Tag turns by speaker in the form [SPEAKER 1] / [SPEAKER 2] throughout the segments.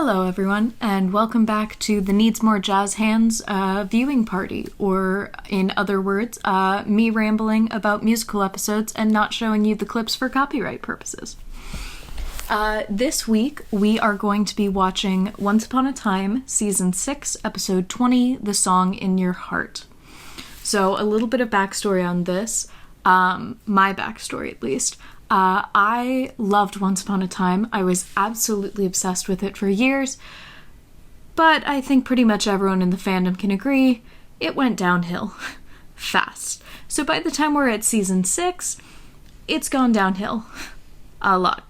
[SPEAKER 1] Hello everyone, and welcome back to the Needs More Jazzhands viewing party, or in other words, me rambling about musical episodes and not showing you the clips for copyright purposes. This week, we are going to be watching Once Upon a Time, Season 6, Episode 20, The Song in Your Heart. So, a little bit of backstory on this, my backstory at least. I loved Once Upon a Time. I was absolutely obsessed with it for years, but I think pretty much everyone in the fandom can agree it went downhill fast. So by the time we're at season 6, it's gone downhill a lot.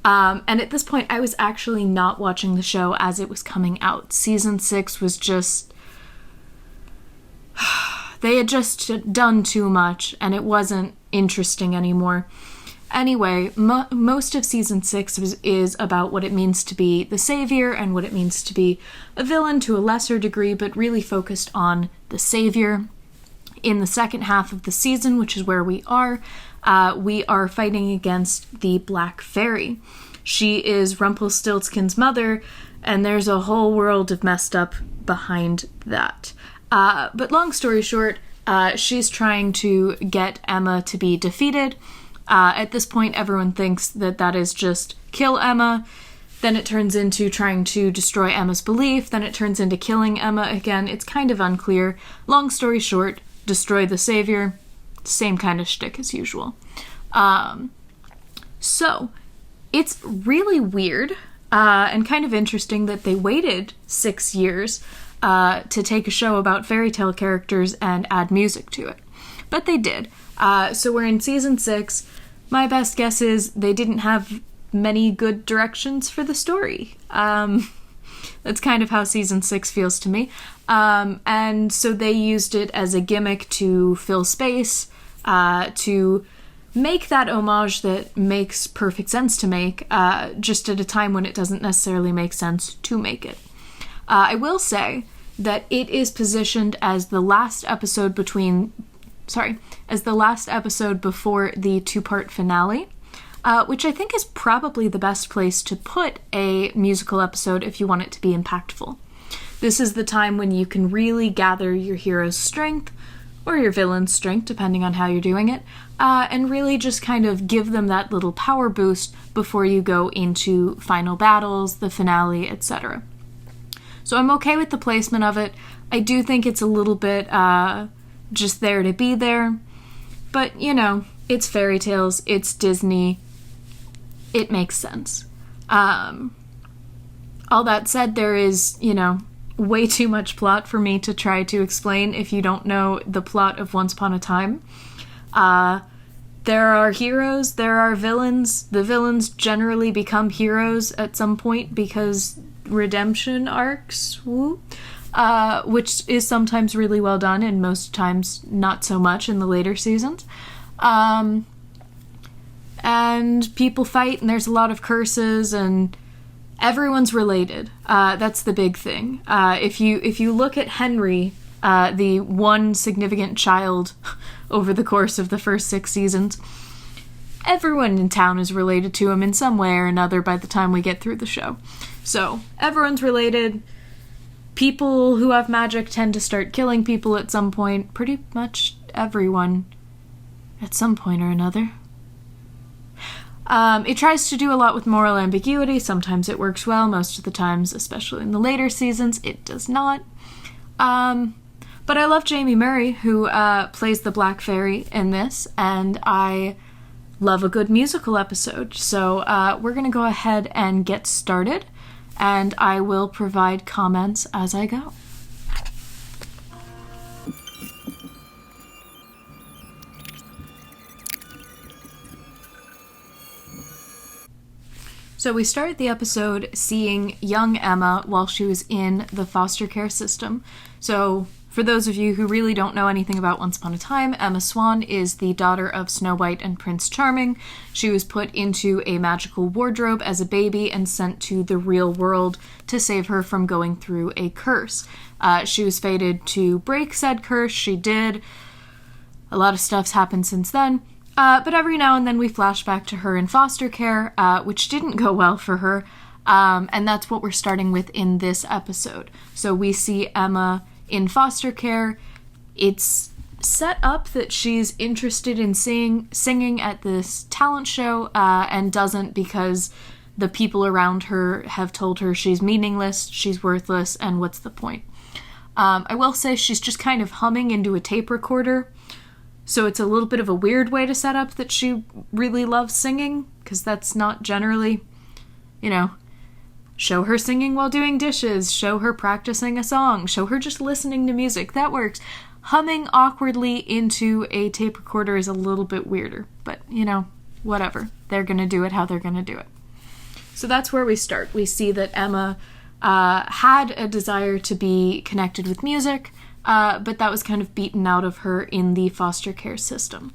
[SPEAKER 1] And at this point, I was actually not watching the show as it was coming out. Season 6 was just... they had just done too much, and it wasn't interesting anymore. Anyway, most of Season 6 is about what it means to be the savior and what it means to be a villain to a lesser degree, but really focused on the savior. In the second half of the season, which is where we are fighting against the Black Fairy. She is Rumpelstiltskin's mother, and there's a whole world of messed up behind that. But long story short, she's trying to get Emma to be defeated. At this point, everyone thinks that is just kill Emma. Then it turns into trying to destroy Emma's belief. Then it turns into killing Emma again. It's kind of unclear. Long story short, destroy the savior. Same kind of shtick as usual. So, it's really weird and kind of interesting that they waited 6 years to take a show about fairy tale characters and add music to it. But they did. So we're in season 6. My best guess is they didn't have many good directions for the story. That's kind of how season 6 feels to me. And so they used it as a gimmick to fill space, to make that homage that makes perfect sense to make, just at a time when it doesn't necessarily make sense to make it. I will say that it is positioned as the last episode before the 2-part finale, which I think is probably the best place to put a musical episode if you want it to be impactful. This is the time when you can really gather your hero's strength, or your villain's strength, depending on how you're doing it, and really just kind of give them that little power boost before you go into final battles, the finale, etc. So I'm okay with the placement of it. I do think it's a little bit just there to be there, but you know, it's fairy tales, it's Disney, it makes sense. All that said, there is, way too much plot for me to try to explain if you don't know the plot of Once Upon a Time. There are heroes, there are villains. The villains generally become heroes at some point because redemption arcs, which is sometimes really well done and most times not so much in the later seasons. And people fight and there's a lot of curses and everyone's related. That's the big thing. If you look at Henry, the one significant child over the course of the first 6 seasons, everyone in town is related to him in some way or another by the time we get through the show. So, everyone's related. People who have magic tend to start killing people at some point. Pretty much everyone at some point or another. It tries to do a lot with moral ambiguity. Sometimes it works well. Most of the times, especially in the later seasons, it does not. But I love Jamie Murray, who plays the Black Fairy in this, and I love a good musical episode. So we're going to go ahead and get started, and I will provide comments as I go. So we started the episode seeing young Emma while she was in the foster care system. So for those of you who really don't know anything about Once Upon a Time, Emma Swan is the daughter of Snow White and Prince Charming. She was put into a magical wardrobe as a baby and sent to the real world to save her from going through a curse. She was fated to break said curse. She did. A lot of stuff's happened since then. But every now and then we flash back to her in foster care, which didn't go well for her. And that's what we're starting with in this episode. So we see Emma in foster care. It's set up that she's interested in singing at this talent show and doesn't because the people around her have told her she's meaningless, she's worthless, and what's the point? I will say she's just kind of humming into a tape recorder, so it's a little bit of a weird way to set up that she really loves singing, because that's not generally, show her singing while doing dishes, show her practicing a song, show her just listening to music. That works. Humming awkwardly into a tape recorder is a little bit weirder, but, whatever. They're gonna do it how they're gonna do it. So that's where we start. We see that Emma had a desire to be connected with music, but that was kind of beaten out of her in the foster care system.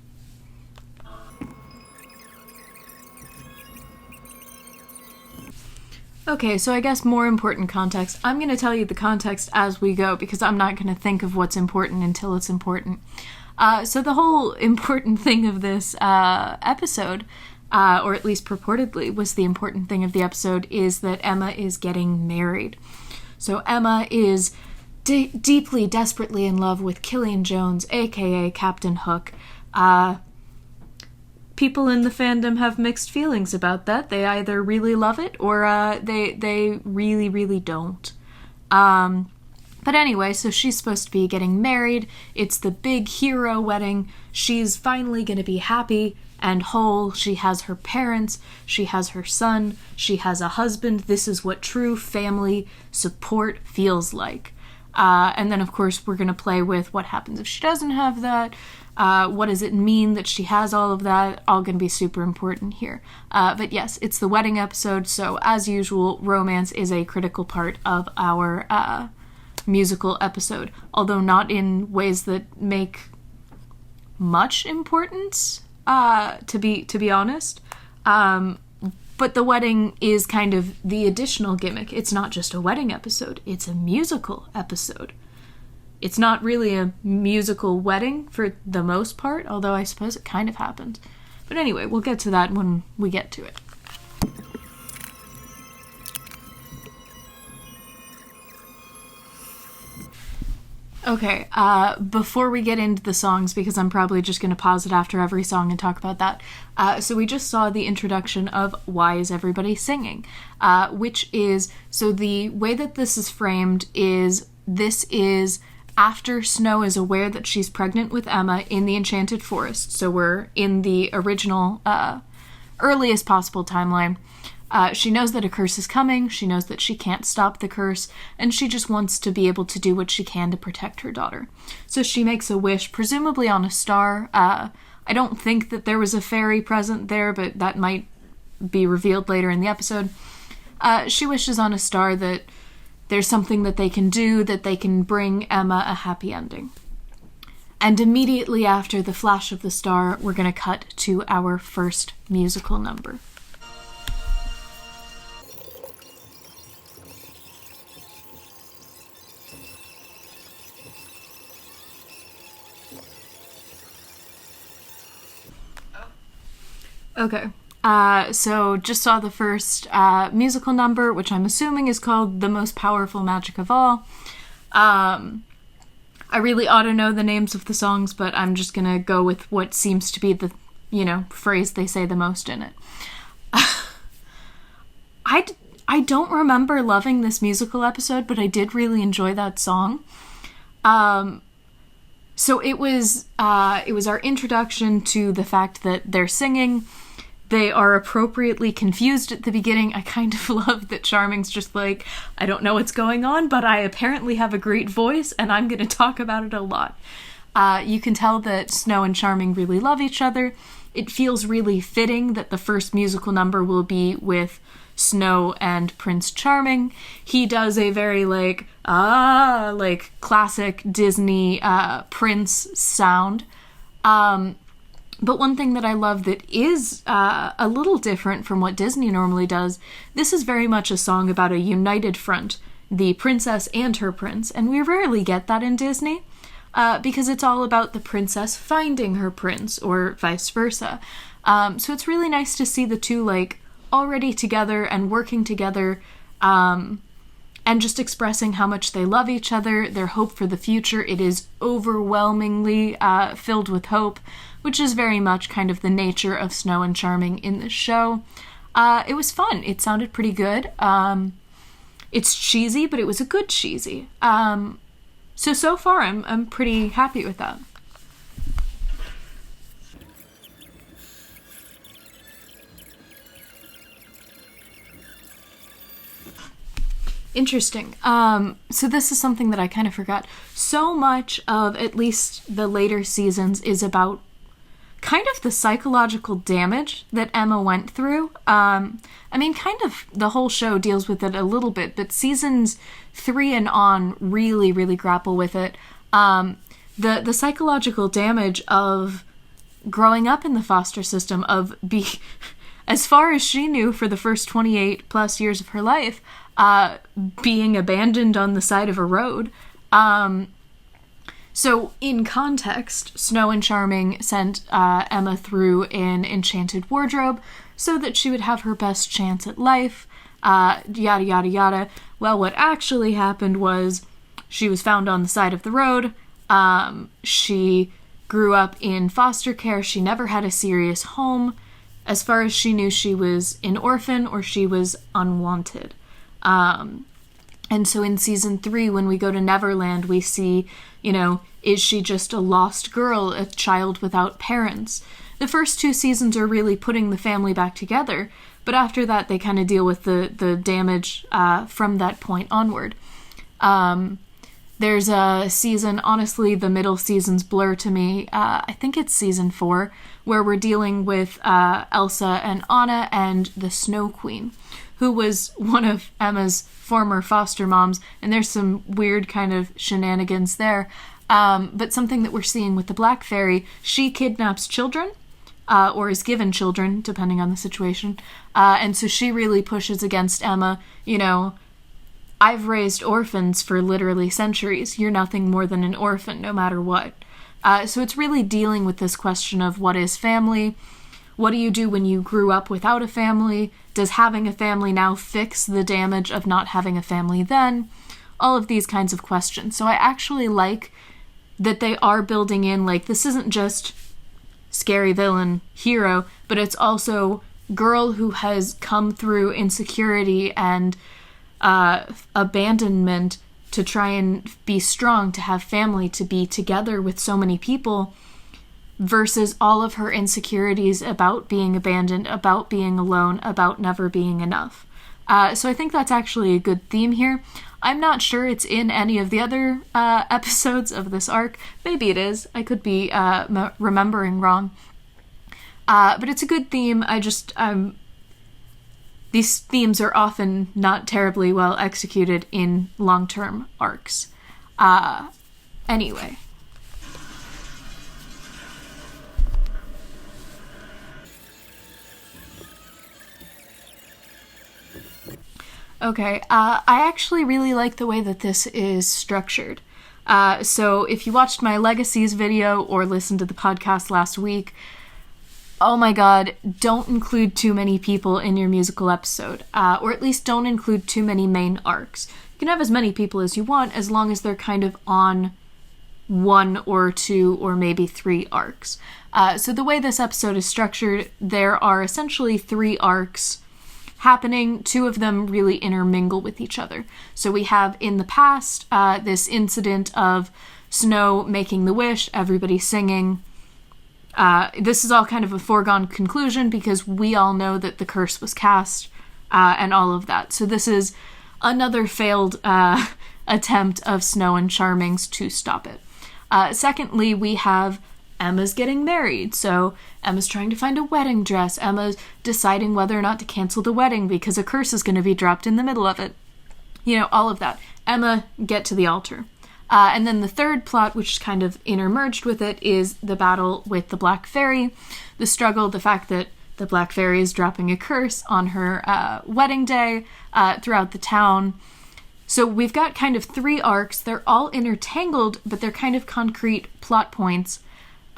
[SPEAKER 1] Okay, so I guess more important context. I'm going to tell you the context as we go because I'm not going to think of what's important until it's important. So the whole important thing of this episode, or at least purportedly was the important thing of the episode, is that Emma is getting married. So Emma is deeply, desperately in love with Killian Jones, aka Captain Hook. People in the fandom have mixed feelings about that. They either really love it or they really, really don't. But anyway, so she's supposed to be getting married. It's the big hero wedding. She's finally going to be happy and whole. She has her parents. She has her son. She has a husband. This is what true family support feels like. And then, of course, we're going to play with what happens if she doesn't have that. What does it mean that she has all of that? All going to be super important here. But yes, it's the wedding episode, so as usual, romance is a critical part of our musical episode, although not in ways that make much importance, to be honest. But the wedding is kind of the additional gimmick. It's not just a wedding episode, it's a musical episode. It's not really a musical wedding for the most part, although I suppose it kind of happened. But anyway, we'll get to that when we get to it. Okay, before we get into the songs, because I'm probably just going to pause it after every song and talk about that. So we just saw the introduction of Why Is Everybody Singing? Which is, so the way that this is framed is, this is after Snow is aware that she's pregnant with Emma in the Enchanted Forest. So we're in the original, earliest possible timeline. She knows that a curse is coming, she knows that she can't stop the curse, and she just wants to be able to do what she can to protect her daughter. So she makes a wish, presumably on a star. I don't think that there was a fairy present there, but that might be revealed later in the episode. She wishes on a star that there's something that they can do, that they can bring Emma a happy ending. And immediately after the flash of the star, we're going to cut to our first musical number. Okay, so just saw the first musical number, which I'm assuming is called The Most Powerful Magic of All. I really ought to know the names of the songs, but I'm just gonna go with what seems to be the, phrase they say the most in it. I don't remember loving this musical episode, but I did really enjoy that song. So it was our introduction to the fact that they're singing. They are appropriately confused at the beginning. I kind of love that Charming's just like, I don't know what's going on, but I apparently have a great voice, and I'm going to talk about it a lot. You can tell that Snow and Charming really love each other. It feels really fitting that the first musical number will be with Snow and Prince Charming. He does a very classic Disney Prince sound. But one thing that I love that is a little different from what Disney normally does, this is very much a song about a united front, the princess and her prince, and we rarely get that in Disney, because it's all about the princess finding her prince, or vice versa. So it's really nice to see the two, already together and working together, and just expressing how much they love each other, their hope for the future. It is overwhelmingly filled with hope, which is very much kind of the nature of Snow and Charming in this show. It was fun. It sounded pretty good. It's cheesy, but it was a good cheesy. So far, I'm pretty happy with that. Interesting. So this is something that I kind of forgot. So much of at least the later seasons is about kind of the psychological damage that Emma went through. I mean, kind of the whole show deals with it a little bit, but seasons 3 and on really, really grapple with it. The psychological damage of growing up in the foster system, of as far as she knew for the first 28 plus years of her life, being abandoned on the side of a road. So in context, Snow and Charming sent Emma through an enchanted wardrobe so that she would have her best chance at life, yada yada yada. Well, what actually happened was she was found on the side of the road. She grew up in foster care. She never had a serious home. As far as she knew, she was an orphan or she was unwanted. And so in season 3, when we go to Neverland, we see, is she just a lost girl, a child without parents? The first 2 seasons are really putting the family back together, but after that they kind of deal with the damage from that point onward. There's a season, honestly, the middle seasons blur to me. I think it's season 4, where we're dealing with Elsa and Anna and the Snow Queen, who was one of Emma's former foster moms, and there's some weird kind of shenanigans there. But something that we're seeing with the Black Fairy, she kidnaps children, or is given children, depending on the situation. And so she really pushes against Emma, I've raised orphans for literally centuries. You're nothing more than an orphan, no matter what. So it's really dealing with this question of what is family? What do you do when you grew up without a family? Does having a family now fix the damage of not having a family then? All of these kinds of questions. So I actually like that they are building in, this isn't just scary villain, hero, but it's also girl who has come through insecurity and abandonment to try and be strong, to have family, to be together with so many people, versus all of her insecurities about being abandoned, about being alone, about never being enough. So I think that's actually a good theme here. I'm not sure it's in any of the other episodes of this arc. Maybe it is. I could be remembering wrong. But it's a good theme. These themes are often not terribly well executed in long-term arcs. Anyway. Okay, I actually really like the way that this is structured. So if you watched my Legacies video or listened to the podcast last week, oh my god, don't include too many people in your musical episode, or at least don't include too many main arcs. You can have as many people as you want, as long as they're kind of on 1 or 2 or maybe 3 arcs. So the way this episode is structured, there are essentially 3 arcs happening. 2 of them really intermingle with each other. So we have in the past this incident of Snow making the wish, everybody singing. This is all kind of a foregone conclusion because we all know that the curse was cast and all of that. So this is another failed attempt of Snow and Charming's to stop it. Secondly, we have Emma's getting married, so Emma's trying to find a wedding dress. Emma's deciding whether or not to cancel the wedding because a curse is going to be dropped in the middle of it. All of that. Emma, get to the altar. And then the third plot, which is kind of intermerged with it, is the battle with the Black Fairy. The struggle, the fact that the Black Fairy is dropping a curse on her wedding day throughout the town. So we've got kind of 3 arcs. They're all intertangled, but they're kind of concrete plot points.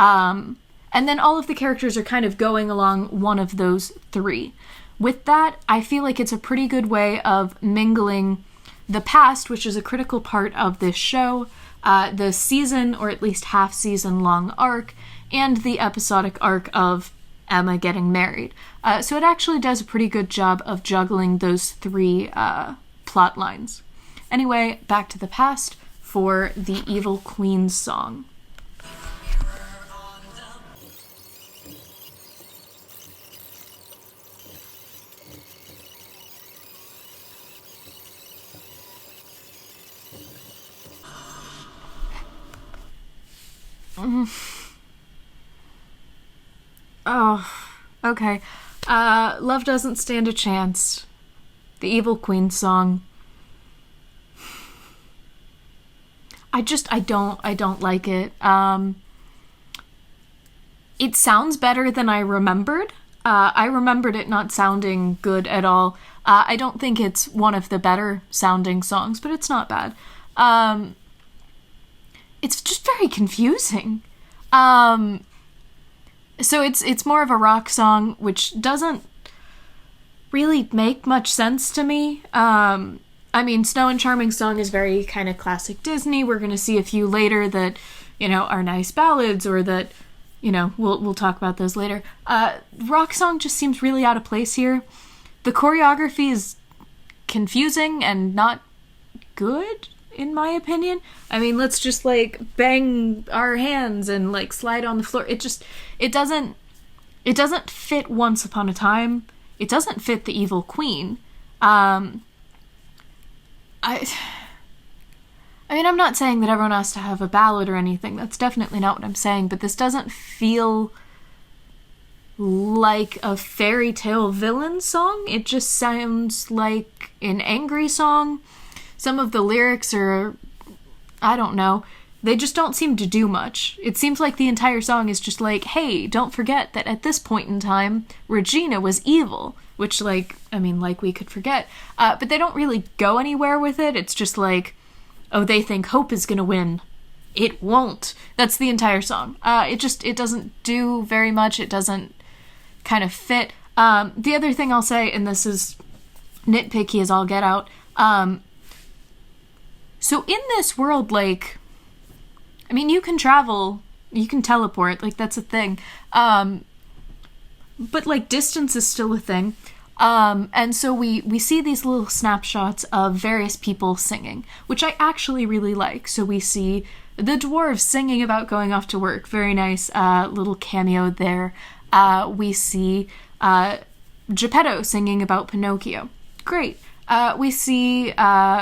[SPEAKER 1] And then all of the characters are kind of going along one of those 3. with that, I feel like it's a pretty good way of mingling the past, which is a critical part of this show, the season, or at least half-season long arc, and the episodic arc of Emma getting married. So it actually does a pretty good job of juggling those three plot lines. Anyway, back to the past for the Evil Queen's song. Oh, okay. Love Doesn't Stand a Chance. The Evil Queen song. I don't like it. It sounds better than I remembered. I remembered it not sounding good at all. I don't think it's one of the better sounding songs, but it's not bad. It's just very confusing. So it's more of a rock song, which doesn't really make much sense to me. I mean, Snow and Charming's song is very kind of classic Disney. We're going to see a few later that, are nice ballads, or that, we'll talk about those later. Rock song just seems really out of place here. The choreography is confusing and not good, in my opinion. I mean, let's just, bang our hands and, slide on the floor. It doesn't fit Once Upon a Time. It doesn't fit the Evil Queen. I mean, I'm not saying that everyone has to have a ballad or anything. That's definitely not what I'm saying, but this doesn't feel like a fairy tale villain song. It just sounds like an angry song. Some of the lyrics are, I don't know, they just don't seem to do much. It seems like the entire song is just hey, don't forget that at this point in time, Regina was evil. Which, we could forget. But they don't really go anywhere with it. It's just oh, they think hope is gonna win. It won't. That's the entire song. It doesn't do very much. It doesn't kind of fit. The other thing I'll say, and this is nitpicky as all get out, so in this world, you can travel, you can teleport, that's a thing. But distance is still a thing. And so we see these little snapshots of various people singing, which I actually really like. So we see the dwarves singing about going off to work. Very nice little cameo there. We see Geppetto singing about Pinocchio. Great. We see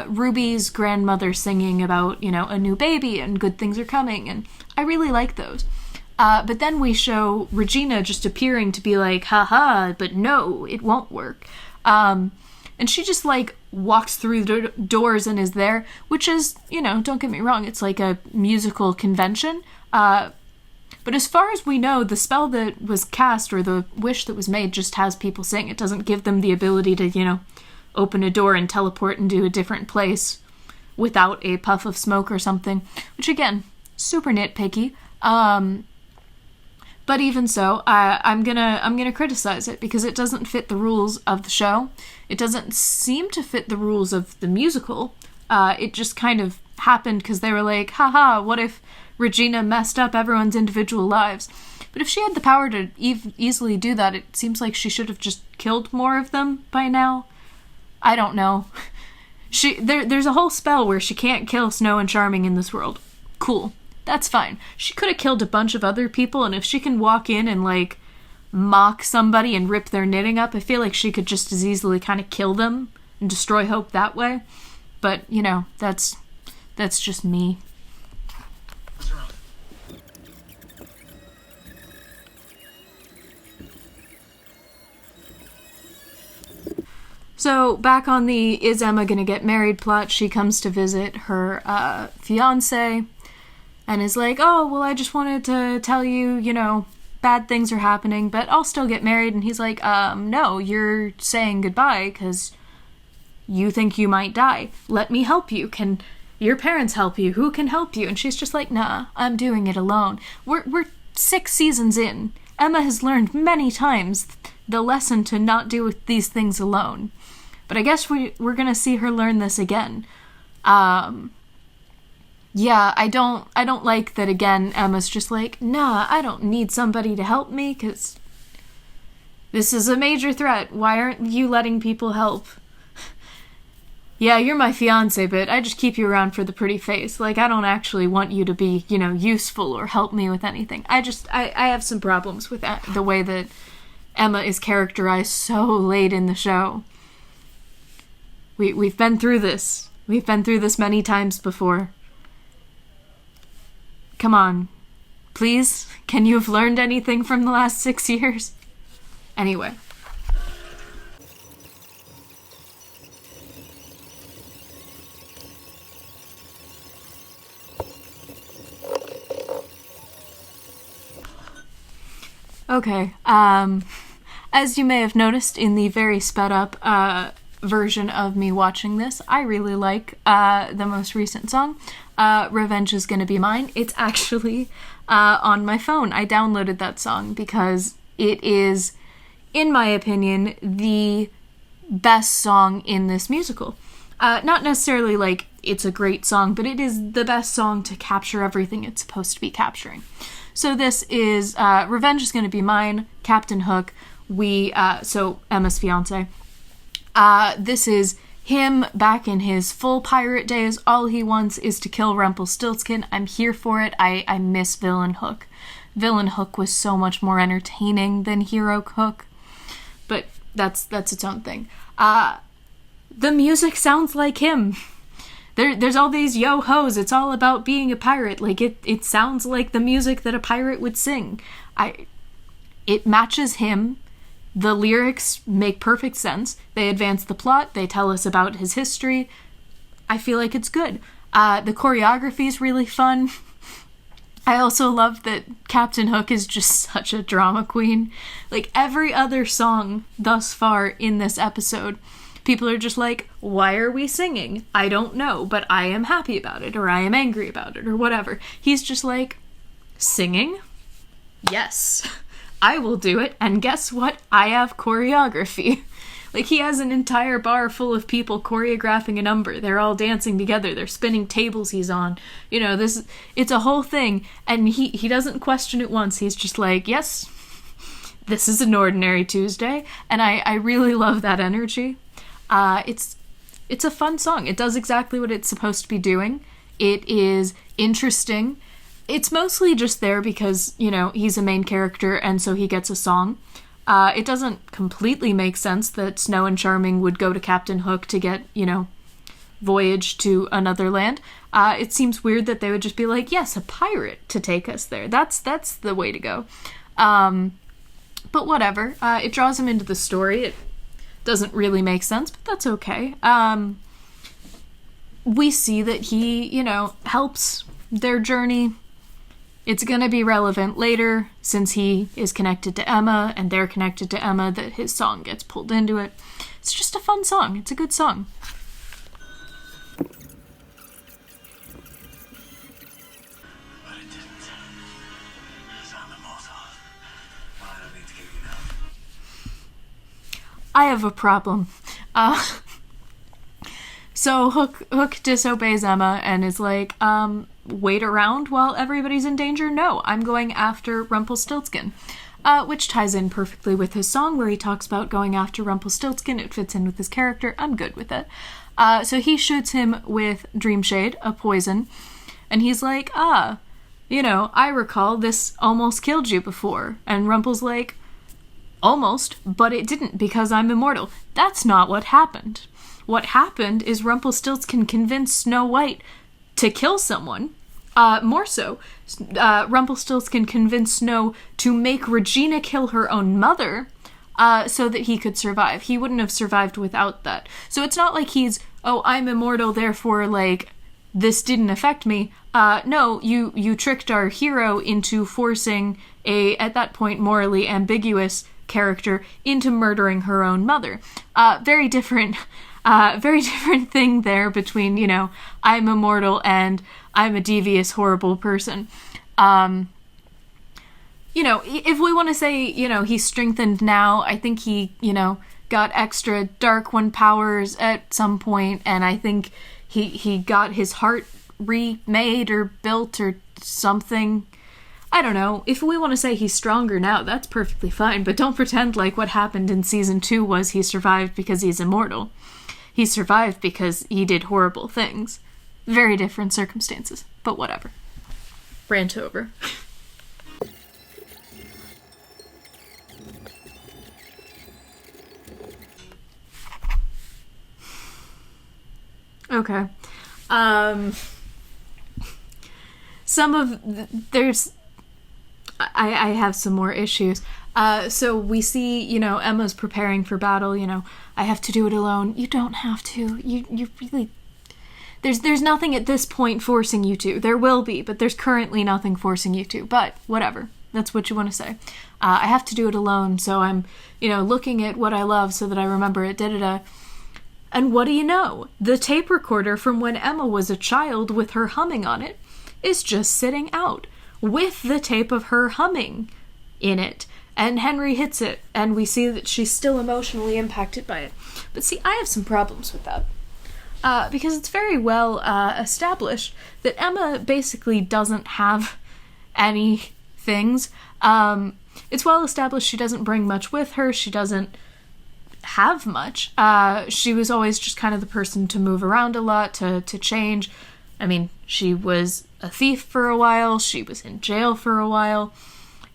[SPEAKER 1] Ruby's grandmother singing about, a new baby and good things are coming. And I really like those. But then we show Regina just appearing to be haha, but no, it won't work. And she just, walks through the doors and is there, which is, don't get me wrong, it's a musical convention. But as far as we know, the spell that was cast, or the wish that was made, just has people sing. It doesn't give them the ability to, open a door and teleport into a different place without a puff of smoke or something, which, again, super nitpicky. But even so, I'm gonna criticize it because it doesn't fit the rules of the show. It doesn't seem to fit the rules of the musical. It just kind of happened because they were haha, what if Regina messed up everyone's individual lives? But if she had the power to easily do that, it seems like she should have just killed more of them by now. I don't know. There's a whole spell where she can't kill Snow and Charming in this world. Cool. That's fine. She could have killed a bunch of other people, and if she can walk in and, mock somebody and rip their knitting up, I feel like she could just as easily kind of kill them and destroy hope that way. But, that's just me. So, back on the is Emma gonna get married plot, she comes to visit her fiancé, and is oh, well, I just wanted to tell you, bad things are happening, but I'll still get married. And he's no, you're saying goodbye because you think you might die. Let me help you. Can your parents help you? Who can help you? And she's just nah, I'm doing it alone. We're 6 seasons in. Emma has learned many times the lesson to not do these things alone. But I guess we're gonna see her learn this again. Yeah, I don't like that again. Emma's just like, nah, I don't need somebody to help me, because this is a major threat. Why aren't you letting people help? Yeah, you're my fiance, but I just keep you around for the pretty face. Like, I don't actually want you to be, useful or help me with anything. I have some problems with the way that Emma is characterized so late in the show. We've been through this. We've been through this many times before. Come on. Please? Can you have learned anything from the last 6 years? Anyway. Okay, as you may have noticed in the very sped up version of me watching this, I really like the most recent song, Revenge Is Gonna Be Mine. It's actually on my phone. I downloaded that song because it is, in my opinion, the best song in this musical. Not necessarily like it's a great song, but it is the best song to capture everything it's supposed to be capturing. So this is Revenge Is Gonna Be Mine, Captain Hook, so Emma's fiance. This is him back in his full pirate days. All he wants is to kill Rumpelstiltskin. I'm here for it. I miss Villain Hook. Villain Hook was so much more entertaining than Hero Hook, but that's its own thing. The music sounds like him. There's all these yo-hos. It's all about being a pirate. Like, it sounds like the music that a pirate would sing. It matches him. The lyrics make perfect sense. They advance the plot. They tell us about his history. I feel like it's good. The choreography is really fun. I also love that Captain Hook is just such a drama queen. Like, every other song thus far in this episode, people are just like, why are we singing? I don't know, but I am happy about it, or I am angry about it, or whatever. He's just like, singing? Yes, I will do it, and guess what? I have choreography. Like, he has an entire bar full of people choreographing a number. They're all dancing together. They're spinning tables he's on. It's a whole thing, and he doesn't question it once. He's just like, yes, this is an ordinary Tuesday, and I really love that energy. It's a fun song. It does exactly what it's supposed to be doing. It is interesting. It's mostly just there because, he's a main character and so he gets a song. It doesn't completely make sense that Snow and Charming would go to Captain Hook to get, voyage to another land. It seems weird that they would just be like, yes, a pirate to take us there. That's the way to go. But whatever. It draws him into the story. It doesn't really make sense, but that's okay. We see that he, helps their journey. It's gonna be relevant later, since he is connected to Emma, and they're connected to Emma, that his song gets pulled into it. It's just a fun song. It's a good song.
[SPEAKER 2] But it didn't. Because I'm immortal. Well, I don't need to kill you now.
[SPEAKER 1] I have a problem. So Hook disobeys Emma and is like, wait around while everybody's in danger? No, I'm going after Rumpelstiltskin. Which ties in perfectly with his song where he talks about going after Rumpelstiltskin. It fits in with his character. I'm good with it. So he shoots him with Dreamshade, a poison, and he's like, I recall this almost killed you before. And Rumpel's like, almost, but it didn't because I'm immortal. That's not what happened. What happened is Rumpelstiltskin convinced Snow White to kill someone. More so, Rumpelstiltskin convinced Snow to make Regina kill her own mother so that he could survive. He wouldn't have survived without that. So it's not like he's, I'm immortal, therefore, this didn't affect me. No, you tricked our hero into forcing at that point, morally ambiguous character into murdering her own mother. Very different thing there between, I'm immortal and I'm a devious, horrible person. if we want to say, he's strengthened now, I think he, got extra Dark One powers at some point, and I think he got his heart remade or built or something. I don't know. If we want to say he's stronger now, that's perfectly fine, but don't pretend like what happened in season 2 was he survived because he's immortal. He survived because he did horrible things. Very different circumstances, but whatever. Rant over. Okay. I have some more issues. So we see, Emma's preparing for battle, I have to do it alone. You don't have to. You really... There's nothing at this point forcing you to. There will be, but there's currently nothing forcing you to. But whatever. That's what you want to say. I have to do it alone, so I'm, looking at what I love so that I remember it, da-da-da. And what do you know? The tape recorder from when Emma was a child with her humming on it is just sitting out with the tape of her humming in it. And Henry hits it, and we see that she's still emotionally impacted by it. But see, I have some problems with that. Because it's very well established that Emma basically doesn't have any things. It's well established she doesn't bring much with her. She doesn't have much. She was always just kind of the person to move around a lot, to change. I mean, she was a thief for a while. She was in jail for a while.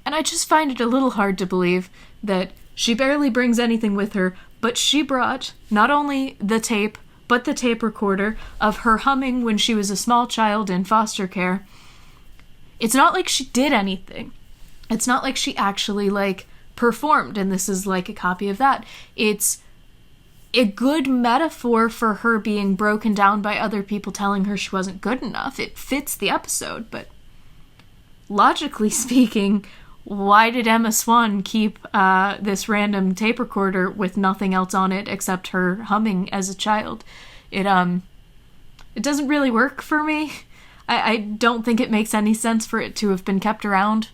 [SPEAKER 1] And I just find it a little hard to believe that she barely brings anything with her, but she brought not only the tape, but the tape recorder of her humming when she was a small child in foster care. It's not like she did anything. It's not like she actually, performed, and this is like a copy of that. It's a good metaphor for her being broken down by other people telling her she wasn't good enough. It fits the episode, but logically speaking, why did Emma Swan keep this random tape recorder with nothing else on it except her humming as a child? It doesn't really work for me. I don't think it makes any sense for it to have been kept around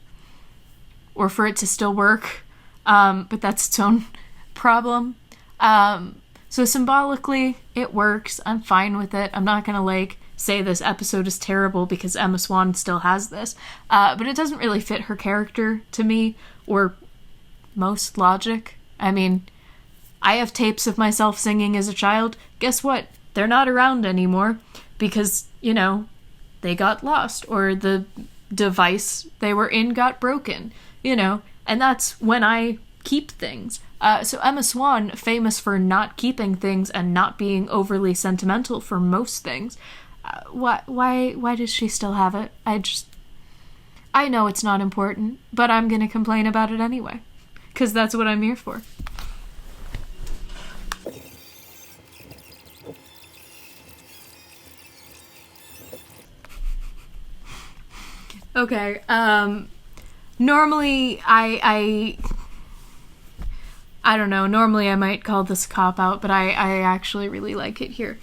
[SPEAKER 1] or for it to still work. But that's its own problem. So symbolically, it works. I'm fine with it. I'm not gonna, say this episode is terrible because Emma Swan still has this. But it doesn't really fit her character to me, or most logic. I mean, I have tapes of myself singing as a child. Guess what? They're not around anymore because, they got lost, or the device they were in got broken, and that's when I keep things. So Emma Swan, famous for not keeping things and not being overly sentimental for most things. Why does she still have it? I know it's not important, but I'm gonna complain about it anyway, because that's what I'm here for. Okay, normally I don't know, normally I might call this a cop-out, but I actually really like it here.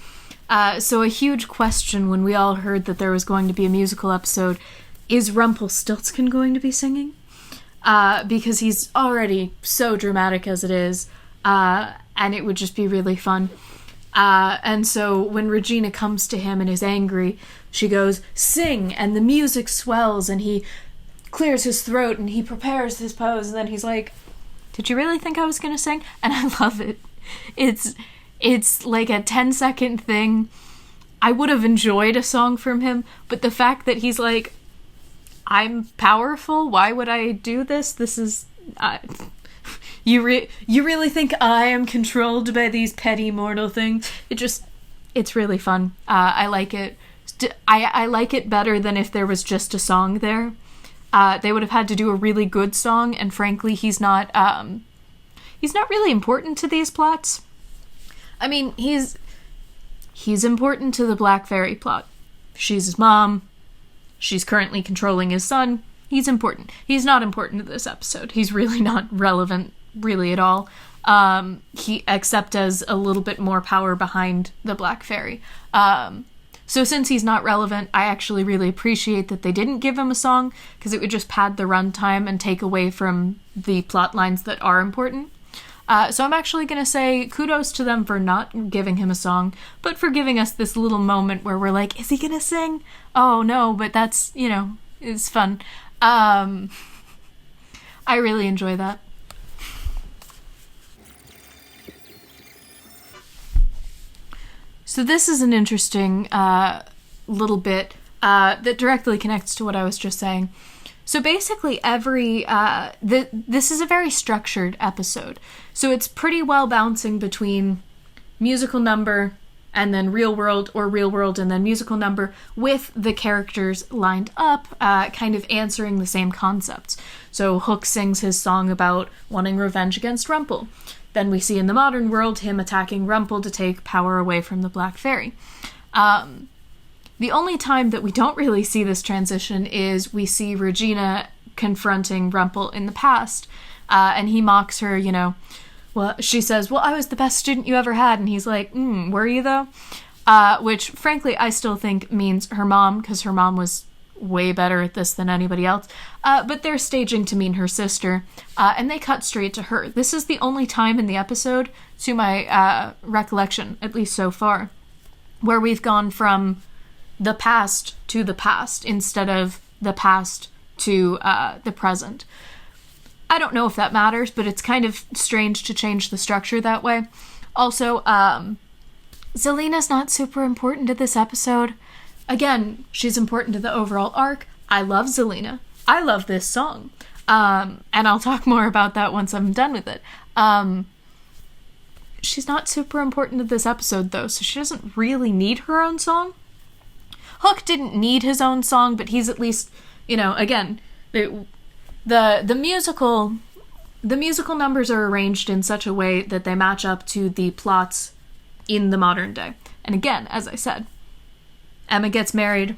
[SPEAKER 1] So a huge question when we all heard that there was going to be a musical episode, is Rumpelstiltskin going to be singing? Because he's already so dramatic as it is, and it would just be really fun. And so when Regina comes to him and is angry, she goes, "Sing!" and the music swells, and he clears his throat, and he prepares his pose, and then he's like, "Did you really think I was gonna sing?" And I love it. It's like a 10-second thing. I would have enjoyed a song from him, but the fact that he's like, "I'm powerful, why would I do this? This is... You really think I am controlled by these petty mortal things?" It's really fun. I like it. I like it better than if there was just a song there. They would have had to do a really good song, and frankly, he's not really important to these plots. I mean, he's important to the Black Fairy plot. She's his mom. She's currently controlling his son. He's important. He's not important to this episode. He's really not relevant, really, at all. Except as a little bit more power behind the Black Fairy. So since he's not relevant, I actually really appreciate that they didn't give him a song, because it would just pad the runtime and take away from the plot lines that are important. So I'm actually going to say kudos to them for not giving him a song, but for giving us this little moment where we're like, is he going to sing? Oh no, but that's, it's fun. I really enjoy that. So this is an interesting little bit that directly connects to what I was just saying. So basically this is a very structured episode. So it's pretty well bouncing between musical number and then real world, or real world and then musical number, with the characters lined up, kind of answering the same concepts. So Hook sings his song about wanting revenge against Rumple. Then we see in the modern world him attacking Rumple to take power away from the Black Fairy. The only time that we don't really see this transition is we see Regina confronting Rumple in the past, and he mocks her, well, she says, well, I was the best student you ever had, and he's like, were you though? Which, frankly, I still think means her mom, because her mom was way better at this than anybody else, but they're staging to mean her sister, and they cut straight to her. This is the only time in the episode, to my recollection, at least so far, where we've gone from the past to the past instead of the past to the present. I don't know if that matters, but it's kind of strange to change the structure that way. Also, Zelina's not super important to this episode. Again, she's important to the overall arc. I love Zelina. I love this song. And I'll talk more about that once I'm done with it. She's not super important to this episode, though, so she doesn't really need her own song. Hook didn't need his own song, but he's at least, again, the musical numbers are arranged in such a way that they match up to the plots in the modern day. And again, as I said, Emma gets married,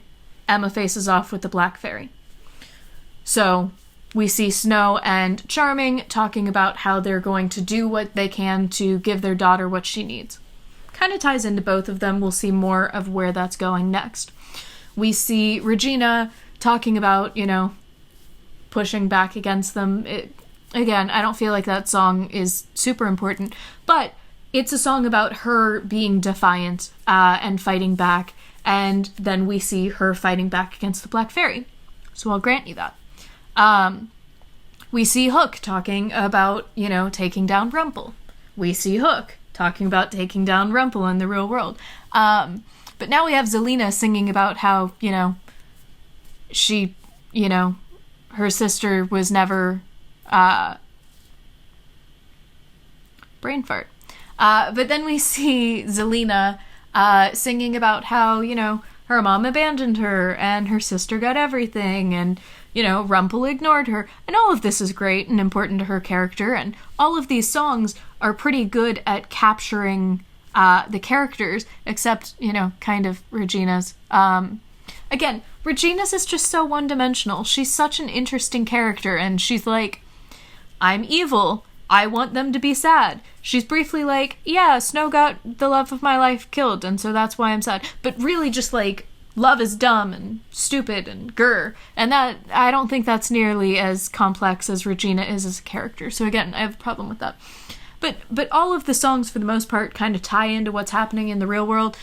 [SPEAKER 1] Emma faces off with the Black Fairy. So we see Snow and Charming talking about how they're going to do what they can to give their daughter what she needs. Kind of ties into both of them. We'll see more of where that's going next. We see Regina talking about, pushing back against them. Again, I don't feel like that song is super important, but it's a song about her being defiant and fighting back, and then we see her fighting back against the Black Fairy. So I'll grant you that. We see Hook talking about, taking down Rumple. We see Hook talking about taking down Rumple in the real world. But now we have Zelina singing about how, she, her sister was never, brain fart. But then we see Zelina singing about how, her mom abandoned her and her sister got everything and, Rumple ignored her. And all of this is great and important to her character. And all of these songs are pretty good at capturing the characters, except, kind of Regina's. Again, Regina's is just so one-dimensional. She's such an interesting character, and she's like, I'm evil. I want them to be sad. She's briefly like, yeah, Snow got the love of my life killed, and so that's why I'm sad. But really just like, love is dumb and stupid and grr. And that, I don't think that's nearly as complex as Regina is as a character. So again, I have a problem with that. But all of the songs, for the most part, kind of tie into what's happening in the real world.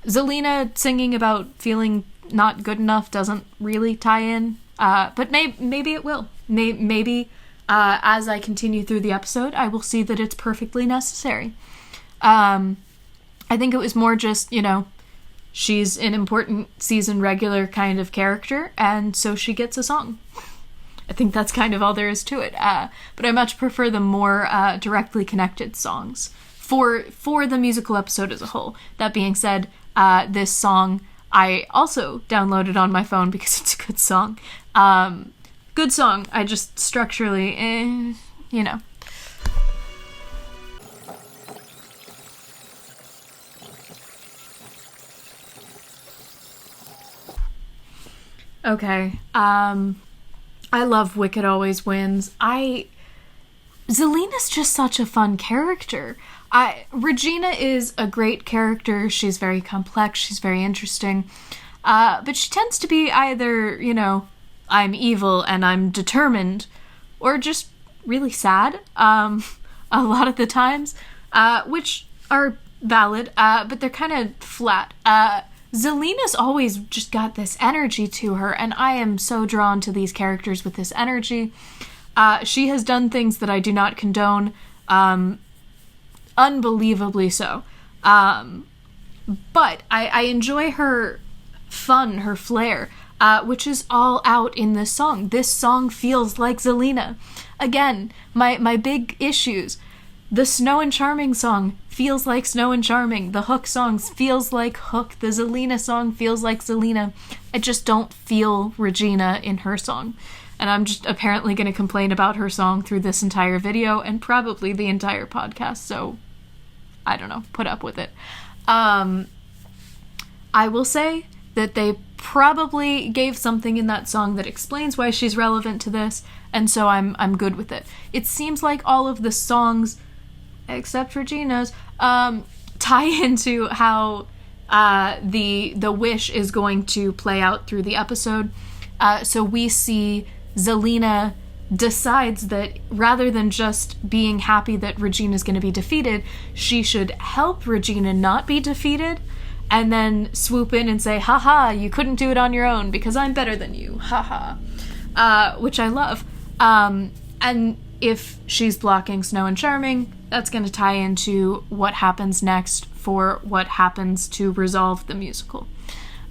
[SPEAKER 1] Zelina singing about feeling not good enough doesn't really tie in. But maybe it will. Maybe as I continue through the episode, I will see that it's perfectly necessary. I think it was more just, she's an important season regular kind of character, and so she gets a song. I think that's kind of all there is to it. But I much prefer the more directly connected songs for the musical episode as a whole. That being said, this song I also downloaded on my phone because it's a good song. Good song. I just structurally, Okay. I love Wicked Always Wins. Zelina's just such a fun character. Regina is a great character. She's very complex. She's very interesting. But she tends to be either, I'm evil and I'm determined, or just really sad, a lot of the times, which are valid, but they're kind of flat. Zelina's always just got this energy to her, and I am so drawn to these characters with this energy. She has done things that I do not condone, unbelievably so. But I enjoy her fun, her flair, which is all out in this song. This song feels like Zelina. Again, my big issues. The Snow and Charming song feels like Snow and Charming. The Hook song feels like Hook. The Zelina song feels like Zelina. I just don't feel Regina in her song. And I'm just apparently going to complain about her song through this entire video and probably the entire podcast. So, I don't know, put up with it. I will say that they probably gave something in that song that explains why she's relevant to this, and so I'm good with it. It seems like all of the songs, except Regina's, tie into how the wish is going to play out through the episode. So we see Zelina decides that rather than just being happy that Regina's going to be defeated, she should help Regina not be defeated, and then swoop in and say, haha, you couldn't do it on your own because I'm better than you, haha. Which I love. And if she's blocking Snow and Charming, that's going to tie into what happens next for what happens to resolve the musical.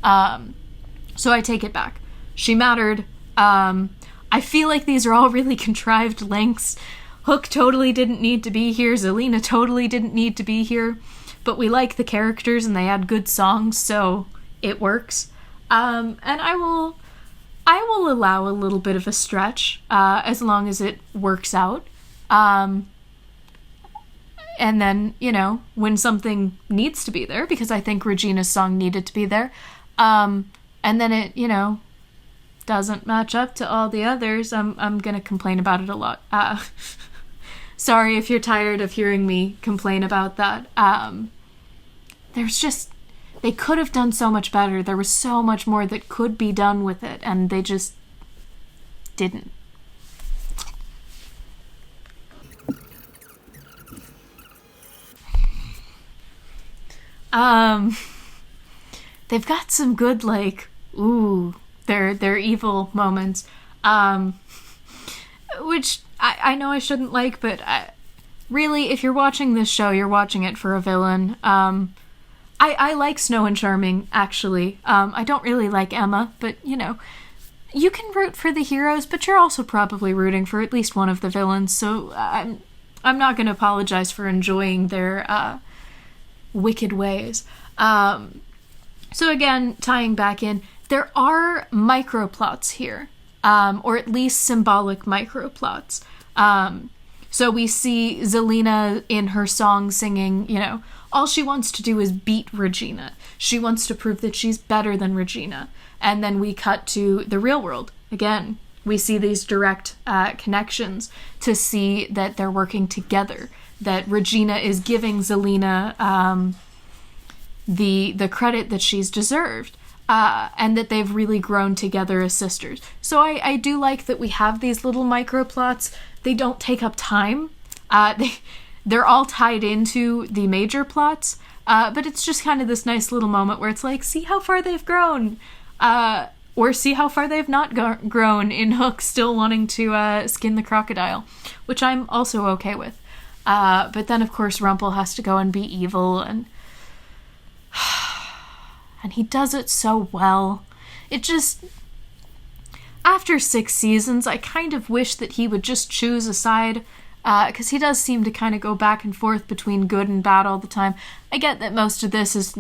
[SPEAKER 1] So I take it back. She mattered. I feel like these are all really contrived links. Hook totally didn't need to be here. Zelina totally didn't need to be here. But we like the characters and they had good songs, so it works. And I will allow a little bit of a stretch, as long as it works out. And then, when something needs to be there, because I think Regina's song needed to be there, and then it, doesn't match up to all the others, I'm gonna complain about it a lot. Sorry if you're tired of hearing me complain about that. They could have done so much better. There was so much more that could be done with it, and they just didn't. They've got some good, they're evil moments, which I know I shouldn't like, but really, if you're watching this show, you're watching it for a villain. I like Snow and Charming, actually. I don't really like Emma, but, you can root for the heroes, but you're also probably rooting for at least one of the villains, so I'm not going to apologize for enjoying their wicked ways. So again, tying back in, there are microplots here, or at least symbolic microplots. So we see Zelina in her song singing, all she wants to do is beat Regina. She wants to prove that she's better than Regina. And then we cut to the real world. Again, we see these direct connections to see that they're working together, that Regina is giving Zelina the credit that she's deserved. And that they've really grown together as sisters. So I do like that we have these little microplots. They don't take up time. They're all tied into the major plots, but it's just kind of this nice little moment where it's like, see how far they've grown, or see how far they've not grown in Hook still wanting to skin the crocodile, which I'm also okay with. But then, of course, Rumpel has to go and be evil, and he does it so well. It just... After 6 seasons, I kind of wish that he would just choose a side, because he does seem to kind of go back and forth between good and bad all the time. I get that most of this is,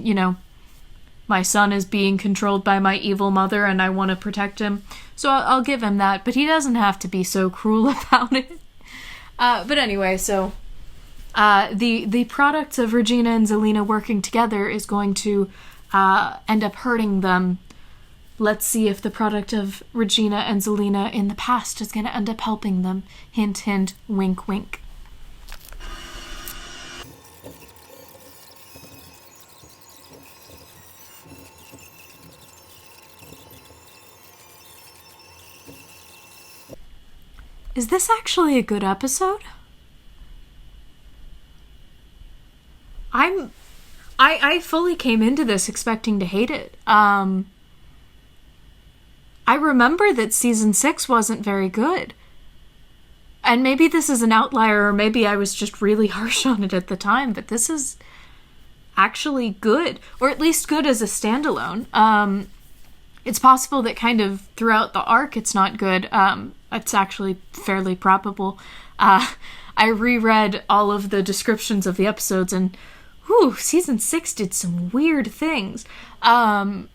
[SPEAKER 1] my son is being controlled by my evil mother and I want to protect him, so I'll give him that, but he doesn't have to be so cruel about it. But anyway, so the products of Regina and Zelina working together is going to end up hurting them. Let's see if the product of Regina and Zelina in the past is going to end up helping them. Hint, hint, wink, wink. Is this actually a good episode? I fully came into this expecting to hate it. I remember that season 6 wasn't very good. And maybe this is an outlier, or maybe I was just really harsh on it at the time, but this is actually good, or at least good as a standalone. It's possible that kind of throughout the arc it's not good. It's actually fairly probable. I reread all of the descriptions of the episodes, and season 6 did some weird things. But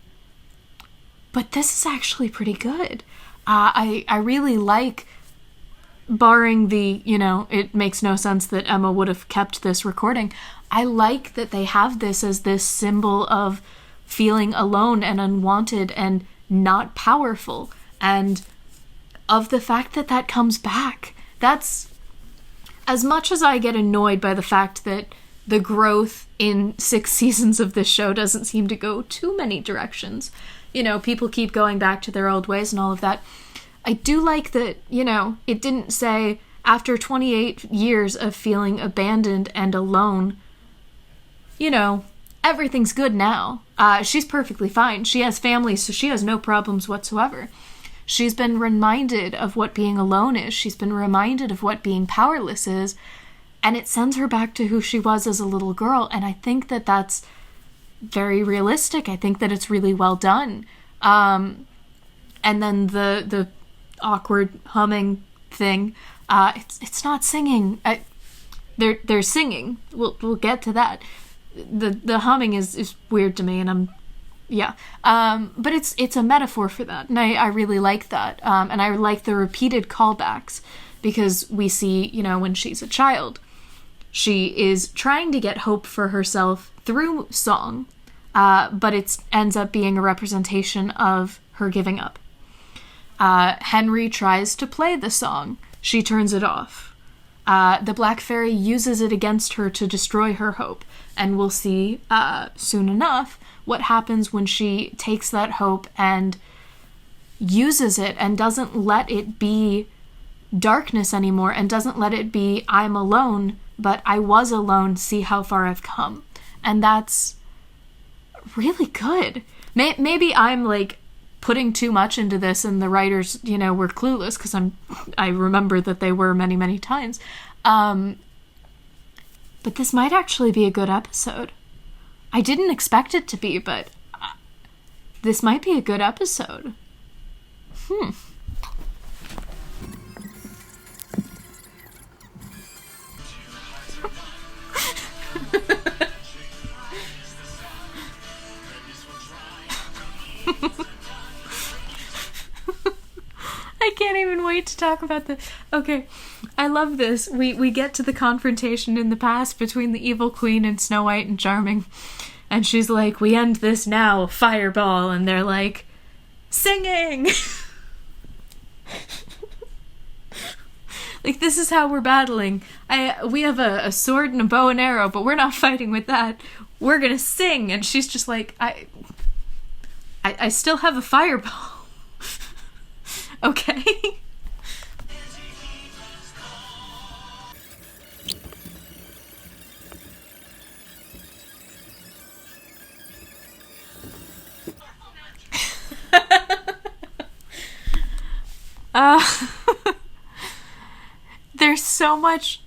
[SPEAKER 1] this is actually pretty good. I really like, barring the, it makes no sense that Emma would have kept this recording. I like that they have this as this symbol of feeling alone and unwanted and not powerful, and of the fact that that comes back. That's, as much as I get annoyed by the fact that the growth in 6 seasons of this show doesn't seem to go too many directions. People keep going back to their old ways and all of that. I do like that, it didn't say, after 28 years of feeling abandoned and alone, everything's good now. She's perfectly fine. She has family, so she has no problems whatsoever. She's been reminded of what being alone is. She's been reminded of what being powerless is. And it sends her back to who she was as a little girl. And I think that that's very realistic. I think that it's really well done. And then the awkward humming thing, it's not singing. They're singing. We'll get to that. The humming is weird to me, and but it's a metaphor for that, and I really like that. And I like the repeated callbacks, because we see, when she's a child, she is trying to get hope for herself through song, but it ends up being a representation of her giving up. Henry tries to play the song. She turns it off. The Black Fairy uses it against her to destroy her hope. And we'll see soon enough what happens when she takes that hope and uses it and doesn't let it be darkness anymore, and doesn't let it be, I'm alone, but I was alone, see how far I've come. And that's really good. Maybe I'm putting too much into this, and the writers, were clueless, because I remember that they were many, many times. But this might actually be a good episode. I didn't expect it to be, but this might be a good episode. I can't even wait to talk about this. Okay, I love this. We get to the confrontation in the past between the evil queen and Snow White and Charming. And she's like, we end this now, fireball. And they're like, singing! This is how we're battling. We have a sword and a bow and arrow, but we're not fighting with that. We're gonna sing. And she's just like, I still have a fireball. Okay. There's so much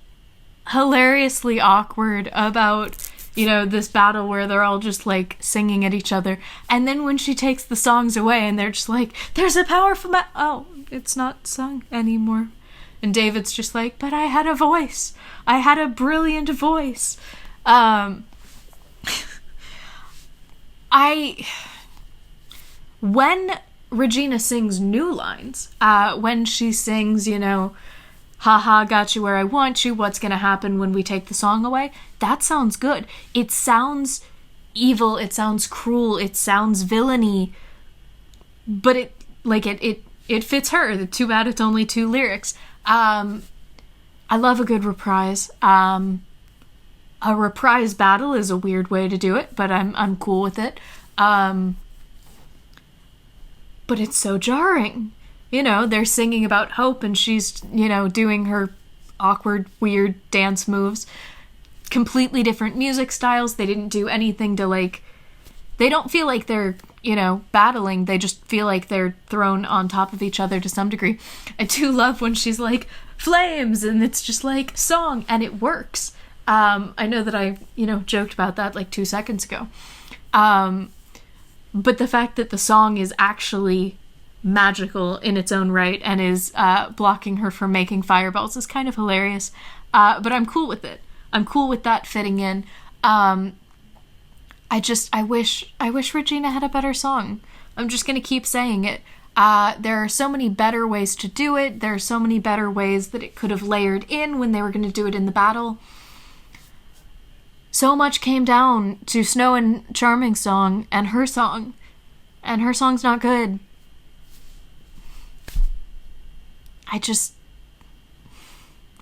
[SPEAKER 1] hilariously awkward about, this battle where they're all just singing at each other. And then when she takes the songs away and they're just like, there's a powerful oh, it's not sung anymore. And David's just like, but I had a voice. I had a brilliant voice. When Regina sings new lines, when she sings, haha, got you where I want you, what's gonna happen when we take the song away? That sounds good. It sounds evil, it sounds cruel, it sounds villainy, but it fits her. Too bad it's only 2 lyrics. I love a good reprise. A reprise battle is a weird way to do it, but I'm cool with it. But it's so jarring. they're singing about hope and she's, doing her awkward, weird dance moves. Completely different music styles. They didn't do anything to, like, they don't feel like they're, battling. They just feel like they're thrown on top of each other to some degree. I do love when she's like, flames, and it's just like, song, and it works. I know that I, joked about that like 2 seconds ago. But the fact that the song is actually magical in its own right and is blocking her from making fireballs is kind of hilarious. But I'm cool with it. I'm cool with that fitting in. I wish Regina had a better song. I'm just going to keep saying it. There are so many better ways to do it. There are so many better ways that it could have layered in when they were going to do it in the battle. So much came down to Snow and Charming's song, and her song's not good.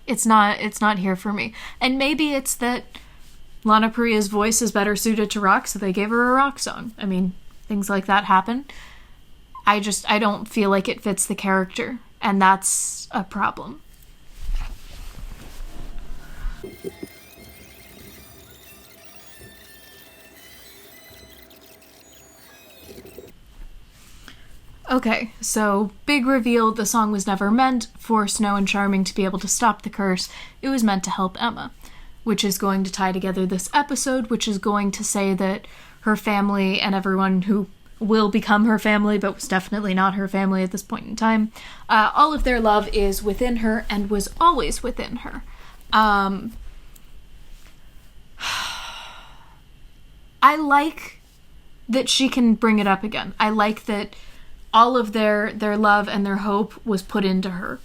[SPEAKER 1] It's not here for me. And maybe it's that Lana Parrilla's voice is better suited to rock, so they gave her a rock song. I mean, things like that happen. I don't feel like it fits the character, and that's a problem. Okay, so big reveal, the song was never meant for Snow and Charming to be able to stop the curse. It was meant to help Emma, which is going to tie together this episode, which is going to say that her family and everyone who will become her family, but was definitely not her family at this point in time, all of their love is within her and was always within her. I like that she can bring it up again. I like that all of their love and their hope was put into her.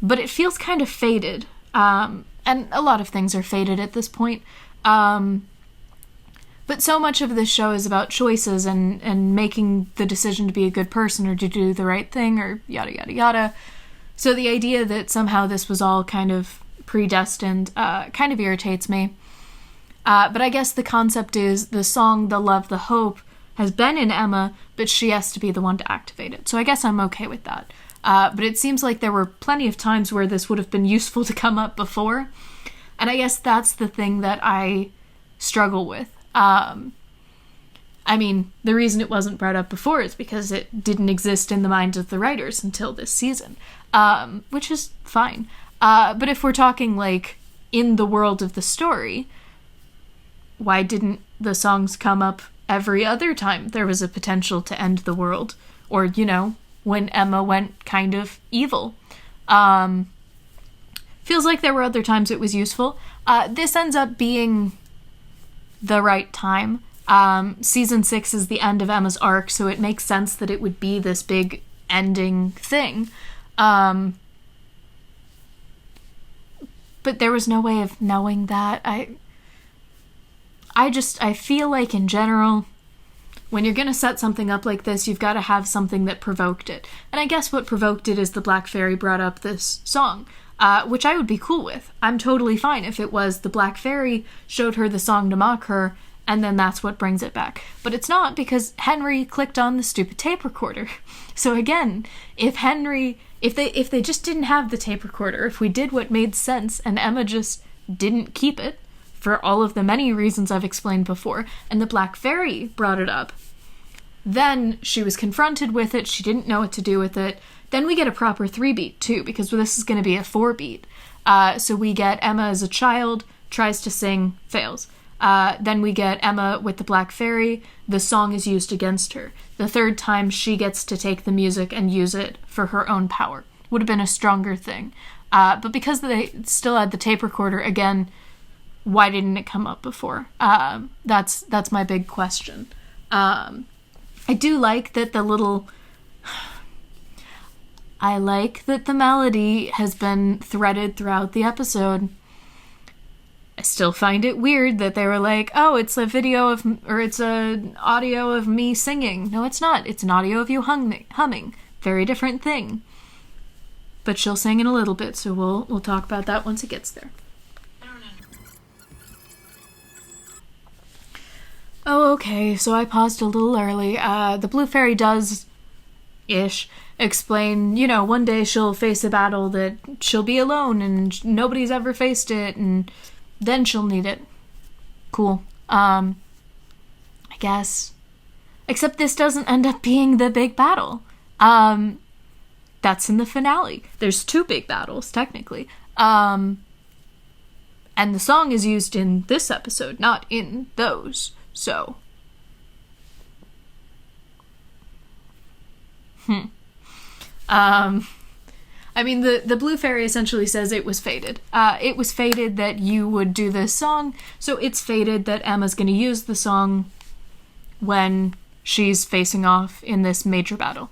[SPEAKER 1] But it feels kind of faded. And a lot of things are faded at this point. But so much of this show is about choices and making the decision to be a good person or to do the right thing or yada, yada, yada. So the idea that somehow this was all kind of predestined kind of irritates me. But I guess the concept is the song, the love, the hope has been in Emma, but she has to be the one to activate it. So I guess I'm okay with that. But it seems like there were plenty of times where this would have been useful to come up before. And I guess that's the thing that I struggle with. I mean, the reason it wasn't brought up before is because it didn't exist in the minds of the writers until this season, which is fine. But if we're talking, like, in the world of the story, why didn't the songs come up every other time there was a potential to end the world? Or, when Emma went kind of evil. Feels like there were other times it was useful. This ends up being the right time. Season 6 is the end of Emma's arc, so it makes sense that it would be this big ending thing. But there was no way of knowing that. I feel like in general, when you're going to set something up like this, you've got to have something that provoked it. And I guess what provoked it is the Black Fairy brought up this song, which I would be cool with. I'm totally fine if it was the Black Fairy showed her the song to mock her, and then that's what brings it back. But it's not, because Henry clicked on the stupid tape recorder. So again, if they just didn't have the tape recorder, if we did what made sense and Emma just didn't keep it, for all of the many reasons I've explained before, and the Black Fairy brought it up, then she was confronted with it, she didn't know what to do with it, then we get a proper 3-beat too, because this is going to be a 4-beat. So we get Emma as a child, tries to sing, fails. Then we get Emma with the Black Fairy, the song is used against her. The third time she gets to take the music and use it for her own power. Would have been a stronger thing. But because they still had the tape recorder, again, why didn't it come up before? That's my big question. I do like that I like that the melody has been threaded throughout the episode. I still find it weird that they were like, oh, it's a video of, or it's an audio of me singing. No, it's not. It's an audio of you humming. Very different thing. But she'll sing in a little bit, so we'll talk about that once it gets there. Oh, okay, so I paused a little early. The Blue Fairy does ish, explain, you know, one day she'll face a battle that she'll be alone and nobody's ever faced it, and then she'll need it. Cool. I guess. Except this doesn't end up being the big battle. That's in the finale. There's 2 big battles, technically. And the song is used in this episode, not in those. So. I mean, the Blue Fairy essentially says it was fated. It was fated that you would do this song, so it's fated that Emma's going to use the song when she's facing off in this major battle.